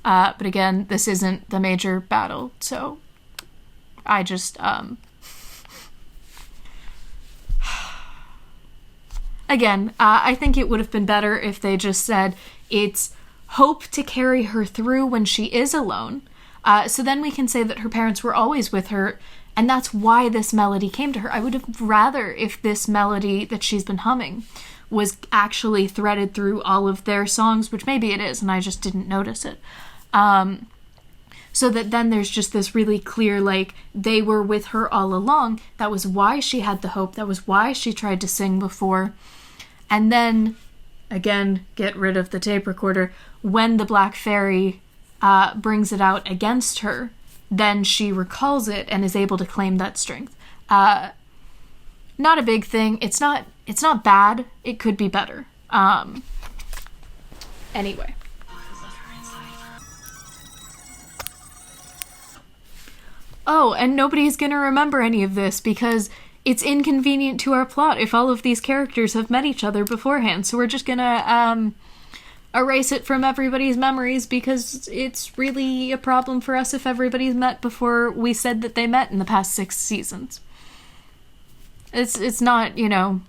[SPEAKER 1] But again, this isn't the major battle, so I just, again, I think it would have been better if they just said it's hope to carry her through when she is alone. So then we can say that her parents were always with her, and that's why this melody came to her. I would have rather if this melody that she's been humming was actually threaded through all of their songs, which maybe it is, and I just didn't notice it. So that then there's just this really clear, like, they were with her all along. That was why she had the hope. That was why she tried to sing before. And then, again, get rid of the tape recorder. When the Black Fairy brings it out against her, then she recalls it and is able to claim that strength. Not a big thing. It's not bad. It could be better. Anyway. Oh, and nobody's gonna remember any of this because it's inconvenient to our plot if all of these characters have met each other beforehand. So we're just gonna erase it from everybody's memories because it's really a problem for us if everybody's met before we said that they met in the past 6 seasons. It's not, you know...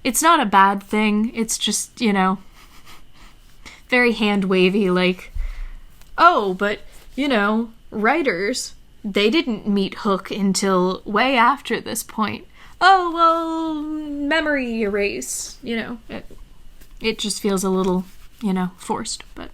[SPEAKER 1] It's not a bad thing. It's just, you know, very hand-wavy, like, oh, but... You know, writers, they didn't meet Hook until way after this point. Oh, well, memory erase, you know. It just feels a little, you know, forced, but...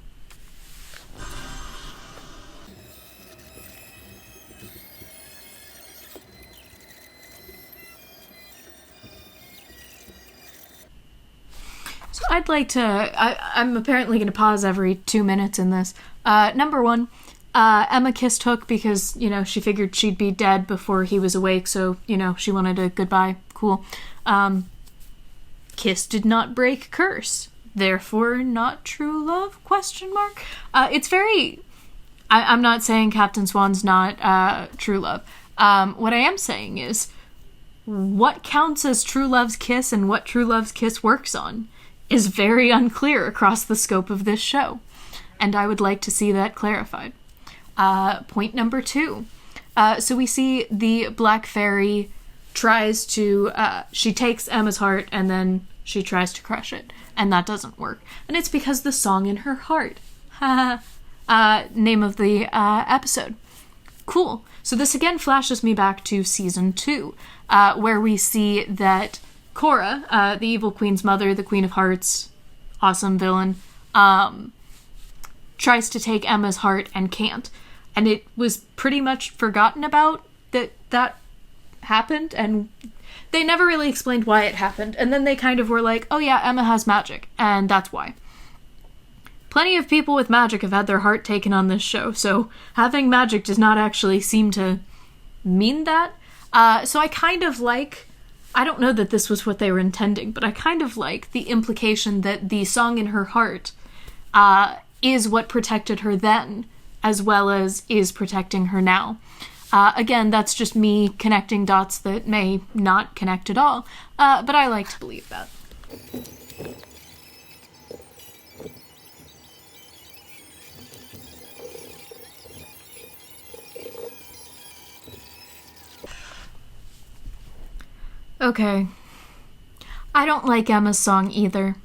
[SPEAKER 1] So I'd like to... I'm apparently going to pause every 2 minutes in this. Number 1... Emma kissed Hook because, you know, she figured she'd be dead before he was awake, so, you know, she wanted a goodbye. Cool. Kiss did not break curse. Therefore, not true love? ? It's very... I'm not saying Captain Swan's not true love. What I am saying is, what counts as true love's kiss and what true love's kiss works on is very unclear across the scope of this show. And I would like to see that clarified. Point number 2. So we see the Black Fairy tries to, she takes Emma's heart and then she tries to crush it. And that doesn't work. And it's because the song in her heart. Name of the episode. Cool. So this again flashes me back to season 2, where we see that Cora, the evil queen's mother, the Queen of Hearts, awesome villain, tries to take Emma's heart and can't. And it was pretty much forgotten about that happened, and they never really explained why it happened. And then they kind of were like, oh yeah, Emma has magic, and that's why. Plenty of people with magic have had their heart taken on this show, so having magic does not actually seem to mean that. So I kind of like... I don't know that this was what they were intending, but I kind of like the implication that the song in her heart is what protected her then, as well as is protecting her now. Again, that's just me connecting dots that may not connect at all, but I like to believe that. Okay. I don't like Emma's song either.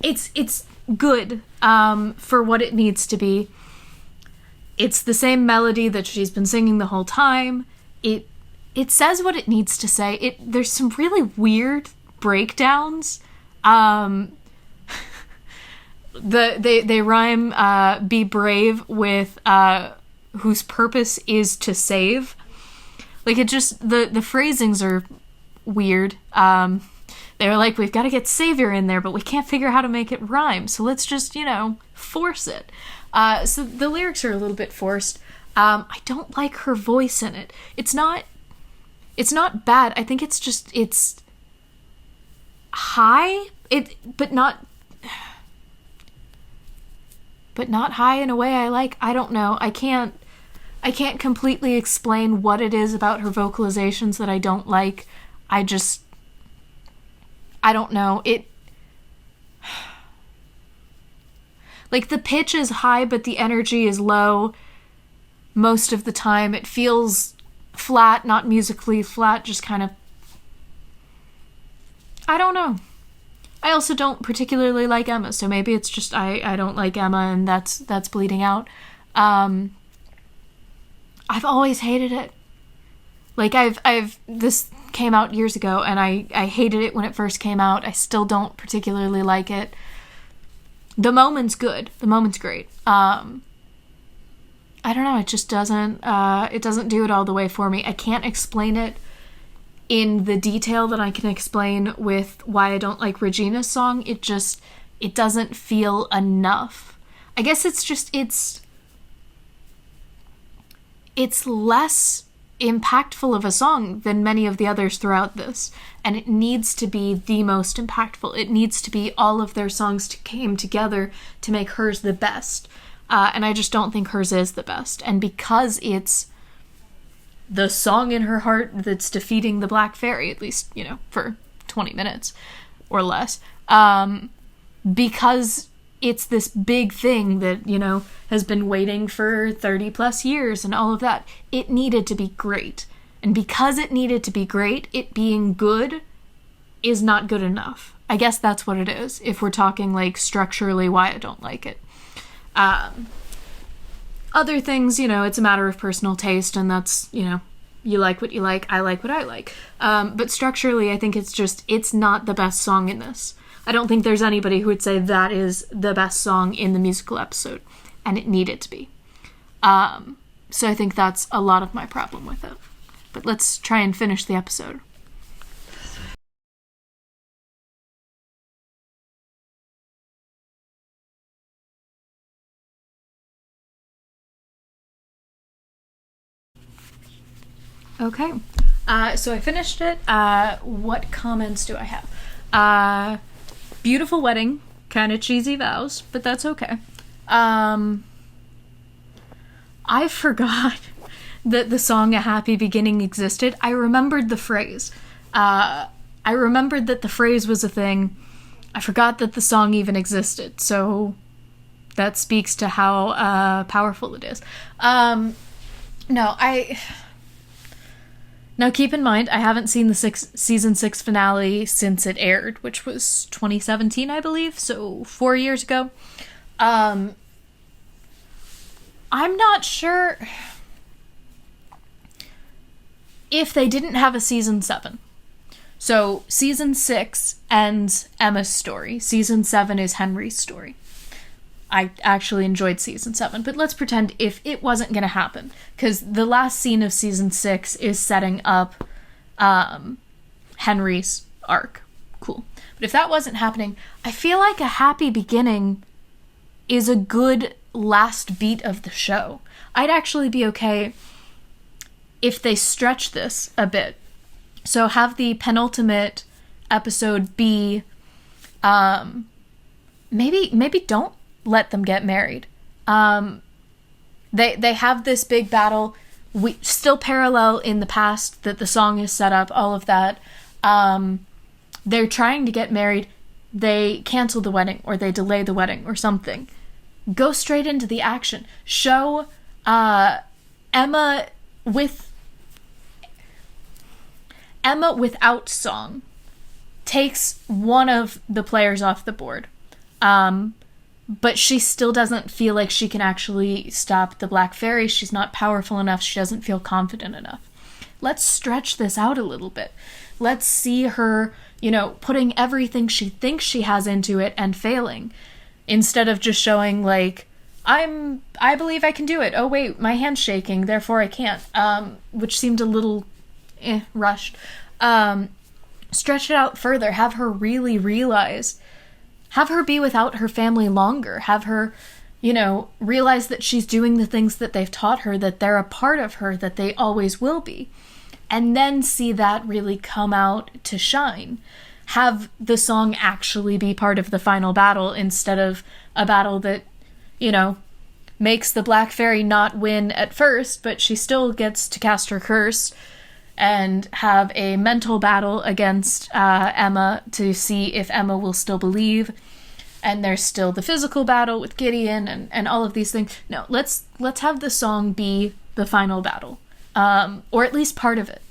[SPEAKER 1] It's good for what it needs to be. It's the same melody that she's been singing the whole time. It says what it needs to say. There's some really weird breakdowns. They rhyme be brave with whose purpose is to save. Like, it just, the phrasings are weird. They were like, we've got to get savior in there, but we can't figure out how to make it rhyme, so let's just, force it. So the lyrics are a little bit forced. I don't like her voice in it. It's not bad. I think it's high, but not high in a way I like. I don't know. I can't completely explain what it is about her vocalizations that I don't like. I don't know. Like, the pitch is high, but the energy is low most of the time. It feels flat, not musically flat, just kind of... I don't know. I also don't particularly like Emma, so maybe it's just I don't like Emma, and that's bleeding out. I've always hated it. Like, this came out years ago, and I hated it when it first came out. I still don't particularly like it. The moment's good. The moment's great. I don't know, it just doesn't do it all the way for me. I can't explain it in the detail that I can explain with why I don't like Regina's song. It doesn't feel enough. I guess it's less impactful of a song than many of the others throughout this, and it needs to be the most impactful. It needs to be all of their songs came together to make hers the best, and I just don't think hers is the best. And because it's the song in her heart that's defeating the Black Fairy, at least, for 20 minutes or less, because it's this big thing that, has been waiting for 30 plus years and all of that, it needed to be great. And because it needed to be great, it being good is not good enough. I guess that's what it is, if we're talking, like, structurally why I don't like it. Other things, it's a matter of personal taste, and that's, you like what you like, I like what I like. But structurally, I think it's not the best song in this. I don't think there's anybody who would say that is the best song in the musical episode, and it needed to be. So I think that's a lot of my problem with it. But let's try and finish the episode. Okay, so I finished it. What comments do I have? Beautiful wedding, kind of cheesy vows, but that's okay. I forgot that the song A Happy Beginning existed. I remembered the phrase. I remembered that the phrase was a thing. I forgot that the song even existed, so that speaks to how powerful it is. Now, keep in mind, I haven't seen the season 6 finale since it aired, which was 2017, I believe, so 4 years ago. I'm not sure if they didn't have a season 7. So, season 6 ends Emma's story. Season 7 is Henry's story. I actually enjoyed season 7, but let's pretend if it wasn't going to happen, because the last scene of season 6 is setting up Henry's arc. Cool. But if that wasn't happening, I feel like A Happy Beginning is a good last beat of the show. I'd actually be okay if they stretch this a bit. So have the penultimate episode be maybe don't let them get married. They have this big battle. We still parallel in the past that the song is set up, all of that. They're trying to get married. They cancel the wedding, or they delay the wedding, or something. Go straight into the action. Show Emma without song takes one of the players off the board. But she still doesn't feel like she can actually stop the Black Fairy. She's not powerful enough. She doesn't feel confident enough. Let's stretch this out a little bit. Let's see her, putting everything she thinks she has into it and failing. instead of just showing, like, I believe I can do it. Oh, wait, my hand's shaking, therefore I can't. Which seemed a little rushed. Stretch it out further. Have her really realize. Have her be without her family longer. Have her, realize that she's doing the things that they've taught her, that they're a part of her, that they always will be. And then see that really come out to shine. Have the song actually be part of the final battle instead of a battle that, makes the Black Fairy not win at first, but she still gets to cast her curse and have a mental battle against Emma to see if Emma will still believe. And there's still the physical battle with Gideon and all of these things. No, let's have the song be the final battle, or at least part of it.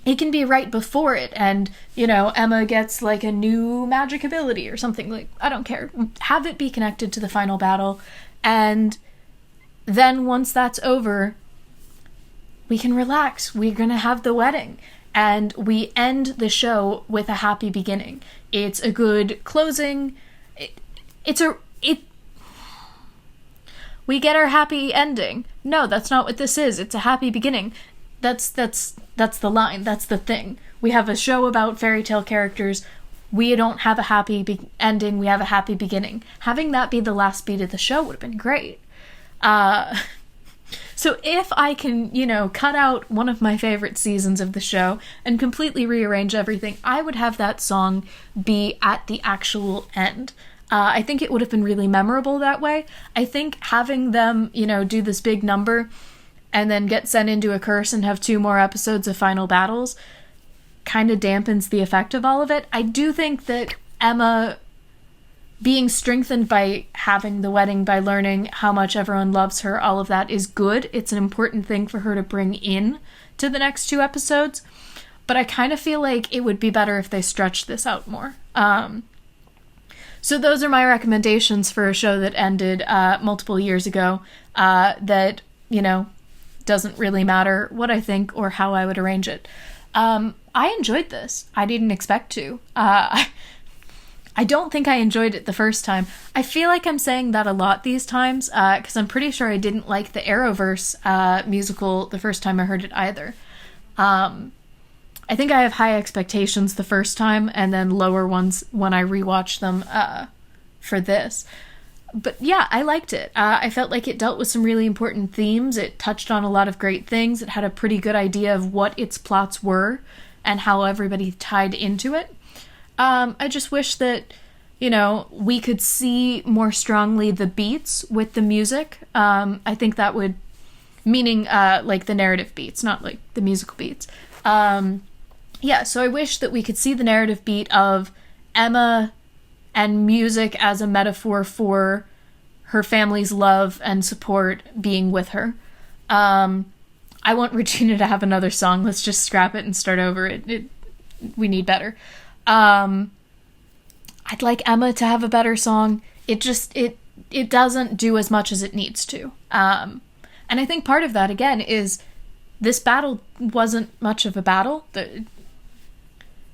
[SPEAKER 1] It can be right before it, and, Emma gets, like, a new magic ability or something. Like, I don't care. Have it be connected to the final battle, and then once that's over, we can relax. We're gonna have the wedding, and we end the show with a happy beginning. It's a good closing. We get our happy ending. No, that's not what this is. It's a happy beginning. That's the line. That's the thing. We have a show about fairy tale characters. We don't have a happy ending. We have a happy beginning. Having that be the last beat of the show would have been great. So if I can, cut out one of my favorite seasons of the show and completely rearrange everything, I would have that song be at the actual end. I think it would have been really memorable that way. I think having them, do this big number and then get sent into a curse and have 2 more episodes of final battles kind of dampens the effect of all of it. I do think that Emma being strengthened by having the wedding, by learning how much everyone loves her, all of that is good. It's an important thing for her to bring in to the next 2 episodes. But I kind of feel like it would be better if they stretched this out more. So those are my recommendations for a show that ended multiple years ago that, doesn't really matter what I think or how I would arrange it. I enjoyed this. I didn't expect to. I don't think I enjoyed it the first time. I feel like I'm saying that a lot these times, because I'm pretty sure I didn't like the Arrowverse musical the first time I heard it either. I think I have high expectations the first time, and then lower ones when I rewatch them for this. But yeah, I liked it. I felt like it dealt with some really important themes. It touched on a lot of great things. It had a pretty good idea of what its plots were and how everybody tied into it. I just wish that, we could see more strongly the beats with the music. I think that would, meaning like the narrative beats, not like the musical beats. So I wish that we could see the narrative beat of Emma and music as a metaphor for her family's love and support being with her. I want Regina to have another song. Let's just scrap it and start over. We need better. I'd like Emma to have a better song. It doesn't do as much as it needs to. And I think part of that, again, is this battle wasn't much of a battle.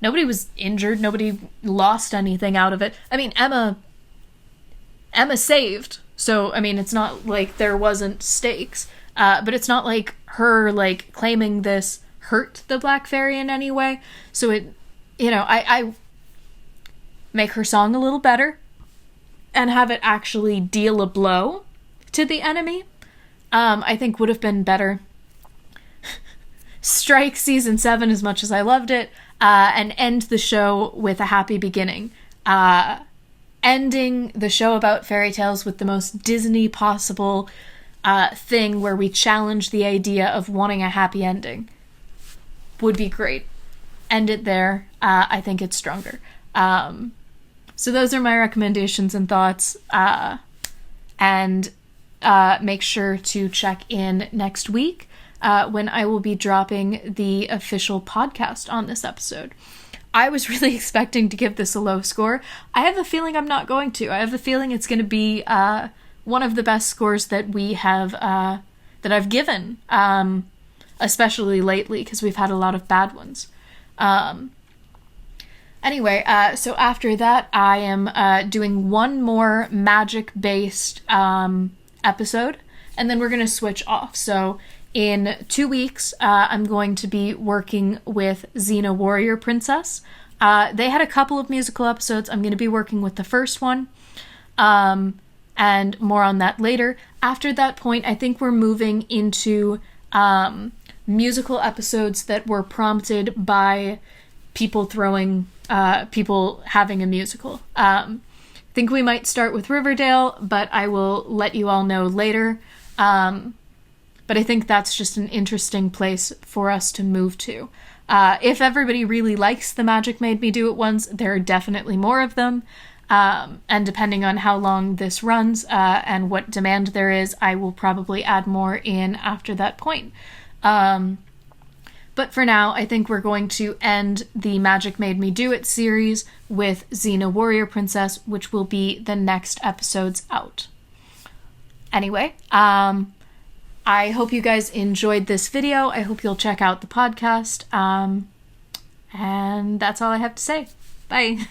[SPEAKER 1] Nobody was injured. Nobody lost anything out of it. I mean, Emma saved. So, I mean, it's not like there wasn't stakes. But it's not like her, like, claiming this hurt the Black Fairy in any way. So I make her song a little better and have it actually deal a blow to the enemy, I think would have been better. Strike season 7 as much as I loved it, and end the show with a happy beginning. Ending the show about fairy tales with the most Disney possible thing where we challenge the idea of wanting a happy ending would be great. End it there. I think it's stronger. So those are my recommendations and thoughts. And make sure to check in next week when I will be dropping the official podcast on this episode. I was really expecting to give this a low score. I have a feeling I'm not going to. I have a feeling it's going to be one of the best scores that we have, that I've given, especially lately, because we've had a lot of bad ones. Anyway, so after that, I am doing one more magic-based episode, and then we're going to switch off. So in 2 weeks, I'm going to be working with Xena Warrior Princess. They had a couple of musical episodes. I'm going to be working with the first one, and more on that later. After that point, I think we're moving into musical episodes that were prompted by people having a musical. I think we might start with Riverdale, but I will let you all know later. But I think that's just an interesting place for us to move to. If everybody really likes the Magic Made Me Do It ones, there are definitely more of them. And depending on how long this runs and what demand there is, I will probably add more in after that point. But for now, I think we're going to end the Magic Made Me Do It series with Xena Warrior Princess, which will be the next episodes out. Anyway, I hope you guys enjoyed this video. I hope you'll check out the podcast. And that's all I have to say. Bye.